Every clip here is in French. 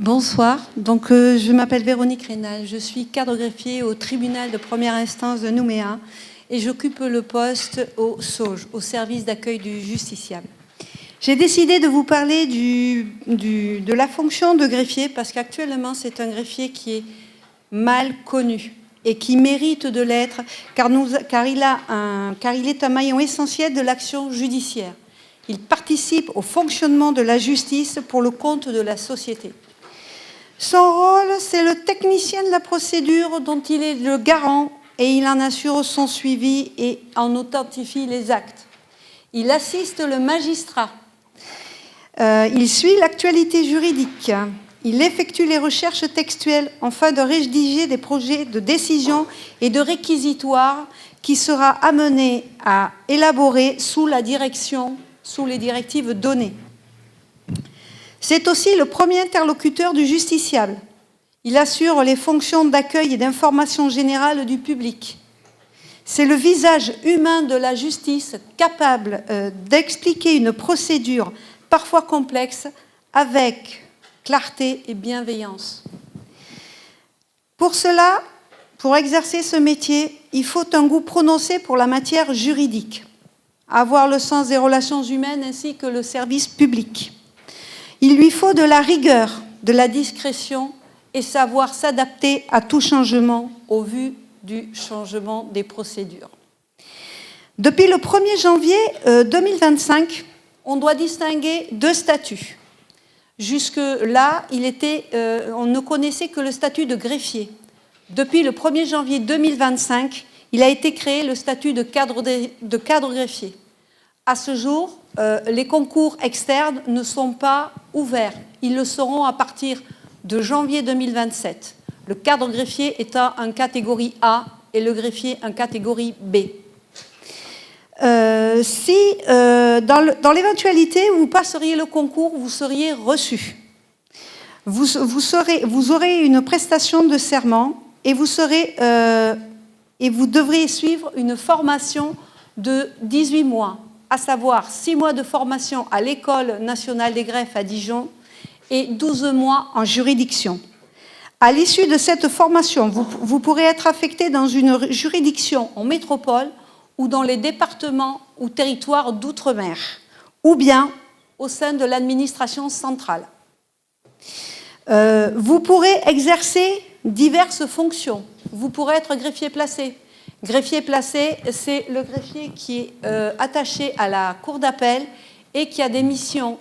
Bonsoir, je m'appelle Véronique Rénal, je suis cadre greffier au tribunal de première instance de Nouméa et j'occupe le poste au SAUJ, au service d'accueil du justiciable. J'ai décidé de vous parler de la fonction de greffier parce qu'actuellement c'est un greffier qui est mal connu et qui mérite de l'être car il est un maillon essentiel de l'action judiciaire. Il participe au fonctionnement de la justice pour le compte de la société. Son rôle, c'est le technicien de la procédure dont il est le garant et il en assure son suivi et en authentifie les actes. Il assiste le magistrat. Il suit l'actualité juridique. Il effectue les recherches textuelles afin de rédiger des projets de décision et de réquisitoire qui sera amené à élaborer sous les directives données. C'est aussi le premier interlocuteur du justiciable. Il assure les fonctions d'accueil et d'information générale du public. C'est le visage humain de la justice capable d'expliquer une procédure parfois complexe avec clarté et bienveillance. Pour cela, pour exercer ce métier, il faut un goût prononcé pour la matière juridique, avoir le sens des relations humaines ainsi que le service public. Il lui faut de la rigueur, de la discrétion et savoir s'adapter à tout changement au vu du changement des procédures. Depuis le 1er janvier 2025, on doit distinguer deux statuts. Jusque-là, on ne connaissait que le statut de greffier. Depuis le 1er janvier 2025, il a été créé le statut de cadre greffier. À ce jour, les concours externes ne sont pas ouverts. Ils le seront à partir de janvier 2027. Le cadre greffier étant en catégorie A et le greffier en catégorie B. Si dans l'éventualité où vous passeriez le concours, vous seriez reçu. Vous aurez une prestation de serment et vous devrez suivre une formation de 18 mois, à savoir 6 mois de formation à l'École nationale des greffes à Dijon et 12 mois en juridiction. À l'issue de cette formation, vous pourrez être affecté dans une juridiction en métropole ou dans les départements ou territoires d'outre-mer, ou bien au sein de l'administration centrale. Vous pourrez exercer diverses fonctions. Vous pourrez être greffier placé. Greffier placé, c'est le greffier qui est attaché à la cour d'appel et qui a des missions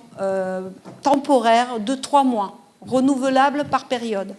temporaires de 3 mois, renouvelables par période.